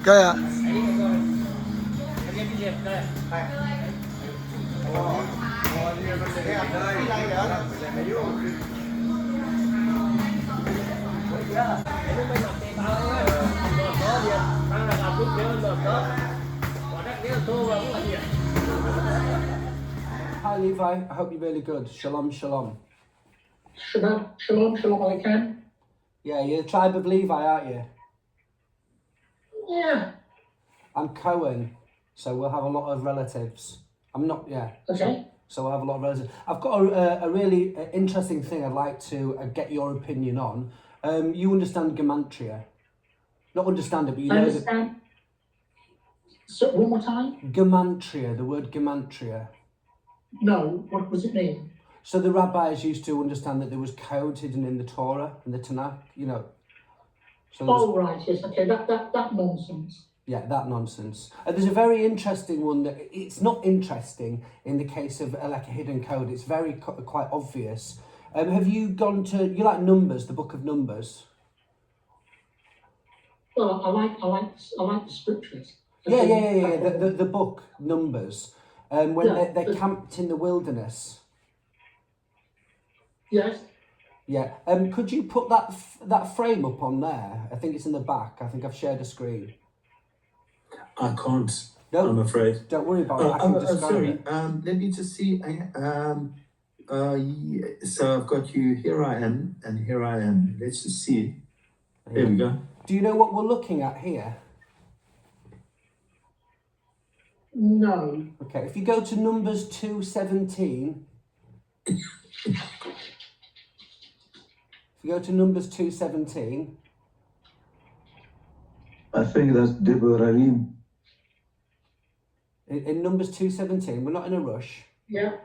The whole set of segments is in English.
Cái ạ. Hi Levi, I hope you're really good. Shalom, shalom. Shalom, shalom, shalom aleichem. Yeah, you're the tribe of Levi, aren't you? Yeah. I'm Cohen, so we'll have a lot of relatives. I'm not, yeah. Okay. So we'll have a lot of relatives. I've got a really interesting thing I'd like to get your opinion on. You understand Gematria? Not understand it, but you know Understand? So one more time? Gematria, the word Gematria. No, what does it mean? So the rabbis used to understand that there was code hidden in the Torah and the Tanakh, you know. So right, yes, okay, that nonsense. Yeah, that nonsense. There's a very interesting one that it's not interesting in the case of like a hidden code. It's very quite obvious. Have you gone to, you like Numbers, the book of Numbers? Well, I like the scriptures. Yeah. The book Numbers. When they're camped in the wilderness. Yes. Yeah. Could you put that frame up on there? I think it's in the back. I think I've shared a screen. I can't. No, I'm afraid. Don't worry about it. I can describe sorry. it. Let me just see. So I've got you. Here I am, and here I am. Let's just see. There we go. Do you know what we're looking at here? No. Okay. If you go to Numbers 2:17. If you go to Numbers 2:17. I think that's Deborahim. In Numbers 2:17, we're not in a rush. Yeah.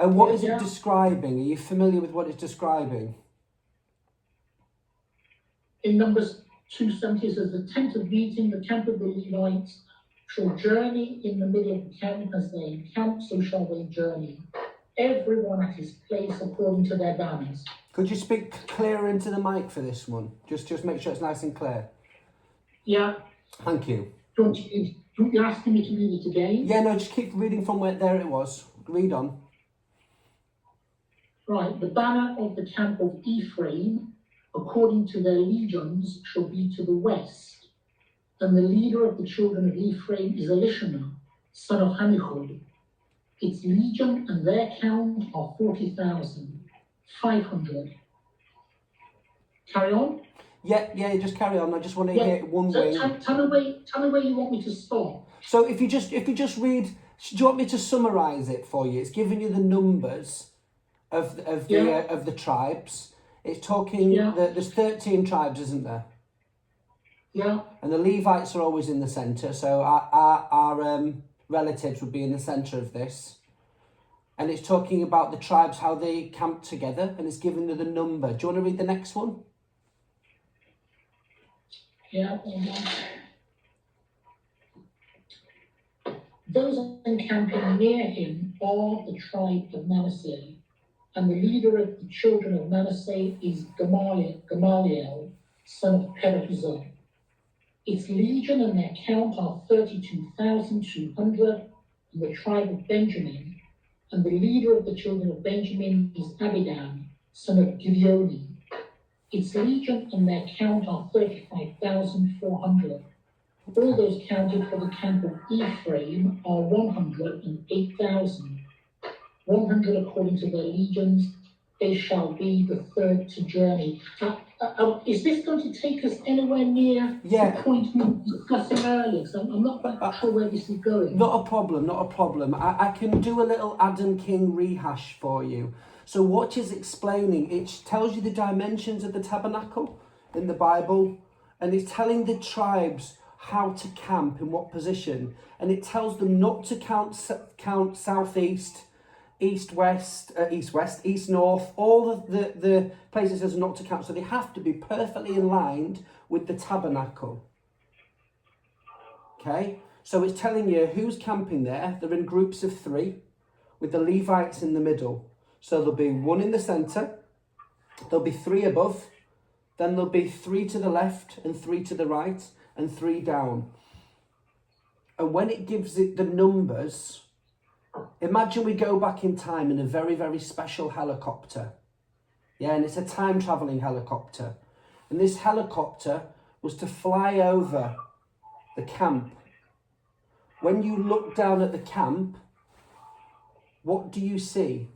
And what is it describing? Are you familiar with what it's describing? In Numbers 2:70 it says, the tent of meeting, the camp of the Levites, shall journey in the middle of the camp, as they encamp, so shall they journey. Everyone at his place according to their banners. Could you speak clearer into the mic for this one? Just make sure it's nice and clear. Yeah. Thank you. You're asking me to read it again? Yeah, no, just keep reading from where there it was. Read on. Right, the banner of the camp of Ephraim, according to their legions, shall be to the west. And the leader of the children of Ephraim is Elishama, son of Hammihud. Its legion and their count are 40,500. Carry on? Yeah, just carry on. I just want to hear one wing. Tell me where you want me to stop. So if you just read, do you want me to summarise it for you? It's giving you the numbers of the tribes. It's talking that there's 13 tribes, isn't there? Yeah. And the Levites are always in the centre, so our relatives would be in the centre of this. And it's talking about the tribes, how they camp together, and it's giving you the number. Do you want to read the next one? Yeah. Those encamping near him are the tribe of Manasseh, and the leader of the children of Manasseh is Gamaliel, son of Pedahuzah. Its legion and their count are 32,200, and the tribe of Benjamin, and the leader of the children of Benjamin is Abidan, son of Gideoni. Its legion and their count are 35,400. All those counted for the camp of Ephraim are 108,000, 100 according to their legions, they shall be the third to journey. Is this going to take us anywhere near the point we were discussing earlier? So I'm not quite sure where this is going. Not a problem, not a problem. I can do a little Adam King rehash for you. So what is explaining, it tells you the dimensions of the tabernacle in the Bible, and it's telling the tribes how to camp, in what position, and it tells them not to count southeast, east-west, east-west, east-north, all of the places says not to count, so they have to be perfectly aligned with the tabernacle. Okay, so it's telling you who's camping there. They're in groups of 3, with the Levites in the middle. So there'll be 1 in the centre, there'll be 3 above, then there'll be 3 to the left and 3 to the right and 3 down. And when it gives it the numbers, imagine we go back in time in a very, very special helicopter. Yeah, and it's a time travelling helicopter. And this helicopter was to fly over the camp. When you look down at the camp, what do you see?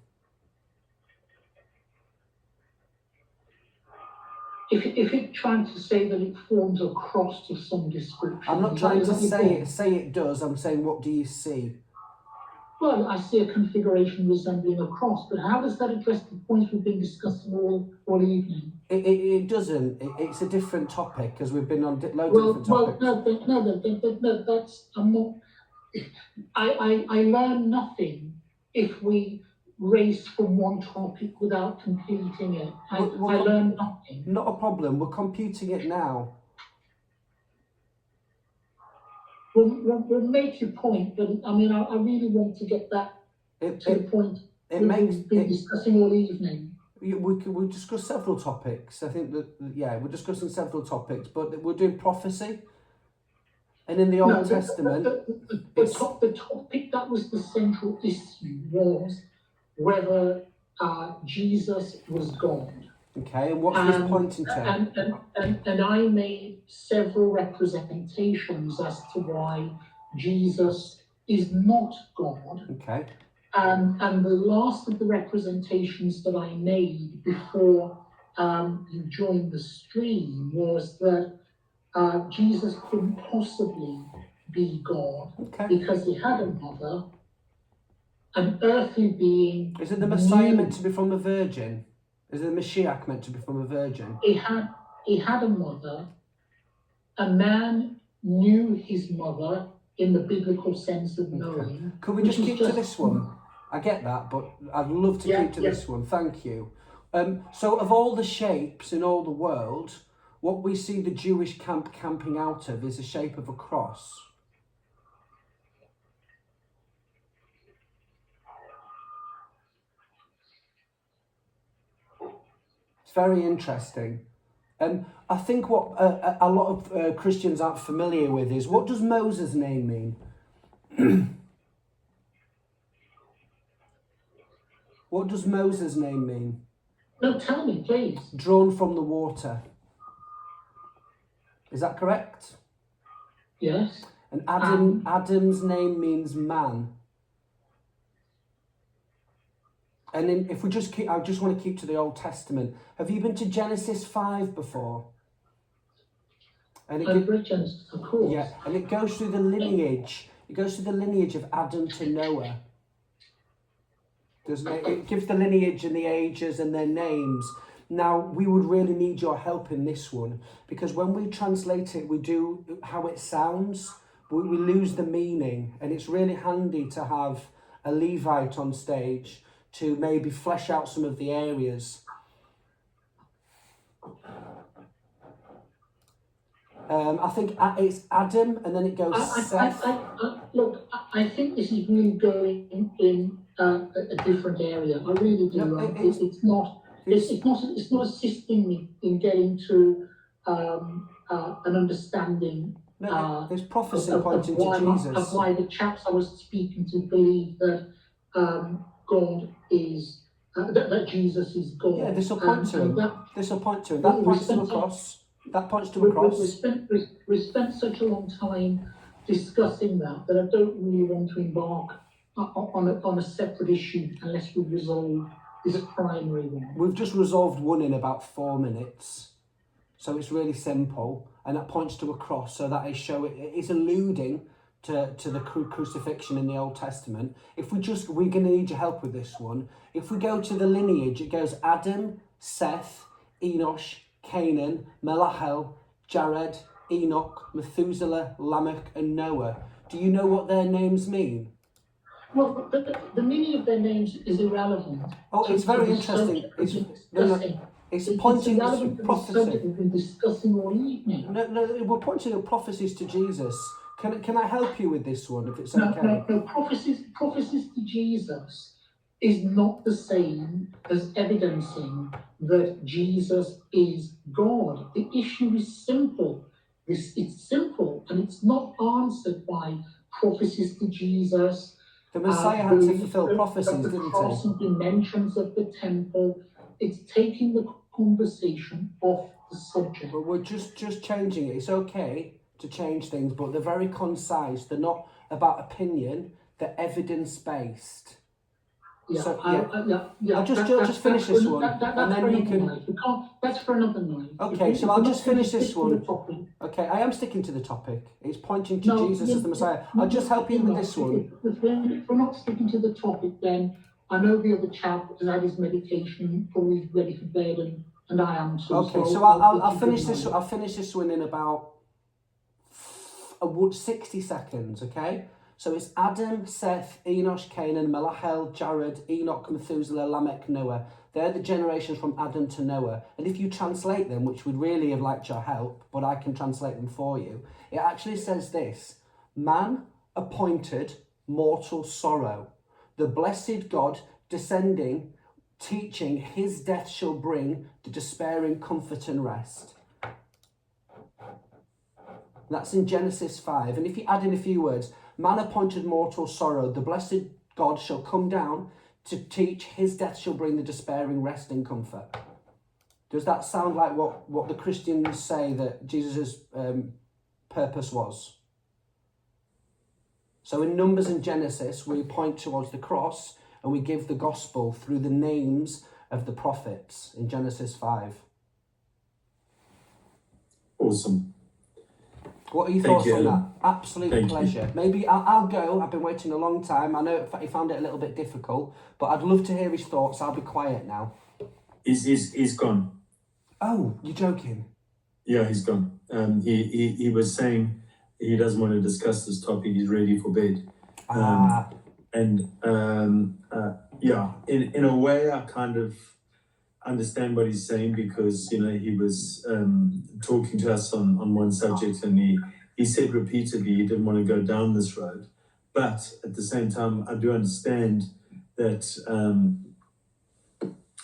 If it's trying to say that it forms a cross of some description. I'm not trying to say it does. I'm saying, what do you see? Well, I see a configuration resembling a cross, but how does that address the points we've been discussing all evening? It doesn't. It's a different topic, because we've been on loads of different topics. No, that's, I'm not, I learn nothing if we race from one topic without completing it. I learn nothing. Not a problem. We're computing it now. We'll make your point, but I mean, I really want to get that to the point we've been discussing all evening. We'll discuss several topics. I think that, we're discussing several topics, but we're doing prophecy. And in the Old Testament... The topic that was the central issue was whether Jesus was God. Okay, and what's this pointing to? And I made several representations as to why Jesus is not God. Okay. And the last of the representations that I made before you joined the stream was that Jesus couldn't possibly be God because he had a mother, an earthly being. Is it the Messiah meant to be from a virgin? Is the Mashiach meant to be from a virgin? He had a mother. A man knew his mother in the biblical sense of knowing. Could we just keep to this one? I get that, but I'd love to keep to this one. Thank you. So of all the shapes in all the world, what we see the Jewish camp camping out of is the shape of a cross. It's very interesting. I think what a lot of Christians aren't familiar with is, what does Moses' name mean? What does Moses' name mean? No, tell me, please. Drawn from the water. Is that correct? Yes. And Adam's name means man. And then if we just keep, I just want to keep to the Old Testament. Have you been to Genesis 5 before? And I've read Genesis, of course. Yeah, and it goes through the lineage. It goes through the lineage of Adam to Noah. Doesn't it? It gives the lineage and the ages and their names. Now, we would really need your help in this one, because when we translate it, we do how it sounds, but we lose the meaning. And it's really handy to have a Levite on stage to maybe flesh out some of the areas. I think it's Adam, and then it goes Seth. Look, I think this is really going in a different area. I really do. No, it's not assisting me in getting to an understanding. There's prophecy pointing to Jesus. Of why the chaps I was speaking to believe that God is that Jesus is God. Yeah, this will point to him. This will point to him. That points to a cross. That points to a cross. We spent such a long time discussing that I don't really want to embark on a separate issue unless we resolve is a primary one. We've just resolved one in about 4 minutes. So it's really simple. And that points to a cross. So that is it's alluding to the crucifixion in the Old Testament. We're going to need your help with this one. If we go to the lineage, it goes Adam, Seth, Enosh, Canaan, Melahel, Jared, Enoch, Methuselah, Lamech, and Noah. Do you know what their names mean? Well, the meaning of their names is irrelevant. Oh, it's very interesting. It's pointing to prophecy. We've been discussing all evening. No, we're pointing at prophecies to Jesus. Can I help you with this one, if it's okay? No. Prophecies to Jesus is not the same as evidencing that Jesus is God. The issue is simple. It's simple, and it's not answered by prophecies to Jesus. The Messiah had to fulfill prophecies, didn't he? The mentions of the temple. It's taking the conversation off the subject. But we're just changing it. It's okay to change things, but they're very concise. They're not about opinion. They're evidence-based. Yeah, So, I'll just finish this one, and then you can. That's for another night. Okay, so I'll just finish this one. Okay, I am sticking to the topic. It's pointing to Jesus as the Messiah. I'll just help you with this one. If we're not sticking to the topic, then I know the other chap has had his medication, probably ready for bed, and I am too. Okay, so I'll finish this. I'll finish this one in about 60 seconds. Okay. So it's Adam, Seth, Enosh, Canaan, Melahel, Jared, Enoch, Methuselah, Lamech, Noah. They're the generations from Adam to Noah. And if you translate them, which would really have liked your help, but I can translate them for you, it actually says this: man appointed mortal sorrow. The blessed God descending, teaching his death shall bring the despairing comfort and rest. That's in Genesis 5. And if you add in a few words, man appointed mortal sorrow, the blessed God shall come down to teach, his death shall bring the despairing rest and comfort. Does that sound like what the Christians say that Jesus' purpose was? So in Numbers and Genesis, we point towards the cross and we give the gospel through the names of the prophets in Genesis 5. Awesome. What are your thoughts on that? Absolute pleasure. Maybe I'll go. I've been waiting a long time. I know he found it a little bit difficult, but I'd love to hear his thoughts. I'll be quiet now. He's gone. Oh, you're joking? Yeah, he's gone. He was saying he doesn't want to discuss this topic. He's ready for bed. In a way, I kind of understand what he's saying, because he was talking to us on one subject, and he said repeatedly he didn't want to go down this road, but at the same time I do understand that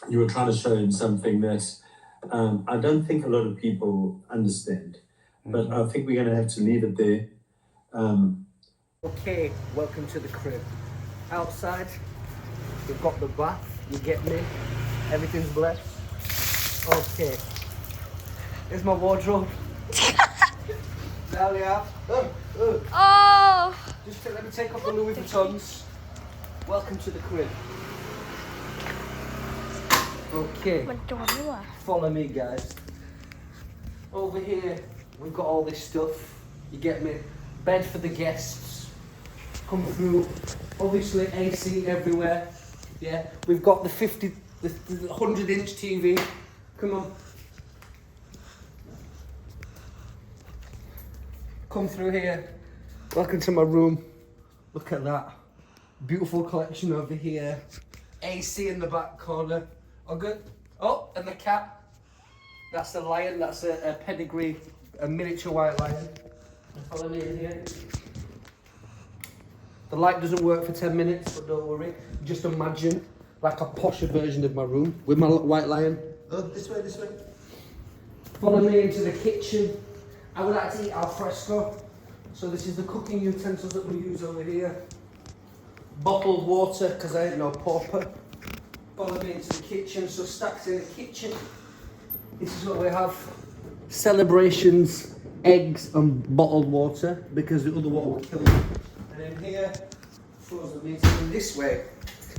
you were trying to show him something that I don't think a lot of people understand, but I think we're going to have to leave it there. Okay, welcome to the crib. Outside we've got the bath, you get me. Everything's blessed. Okay. Here's my wardrobe. There we are. Oh! Just let me take off the Louis Vuittons. Welcome to the crib. Okay. Follow me, guys. Over here, we've got all this stuff. You get me? Bed for the guests. Come through. Obviously, AC everywhere. Yeah. We've got the 100-inch TV. Come on. Come through here. Welcome to my room. Look at that. Beautiful collection over here. AC in the back corner. Oh, good. Oh, and the cat. That's a lion. That's a pedigree, a miniature white lion. Follow me in here. The light doesn't work for 10 minutes, but don't worry. Just imagine like a posher version of my room with my white lion. Oh, this way, this way. Follow me into the kitchen. I would like to eat al fresco. So this is the cooking utensils that we use over here. Bottled water, because I ain't no pauper. Follow me into the kitchen. So stacked in the kitchen. This is what we have. Celebrations, eggs and bottled water, because the other water will kill you. And in here, frozen meat. And this way,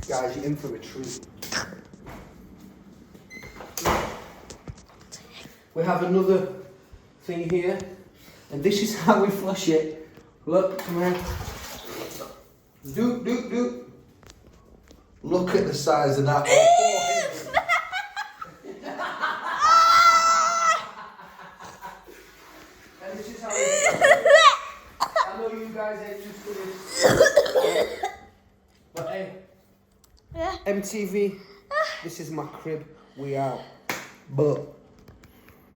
guys, you're in for a treat. we have another thing here, and this is how we flush it. Look, come here. Do. Look at the size of that. And this is how I know you guys ain't used to this. But hey, MTV, this is my crib. We out. But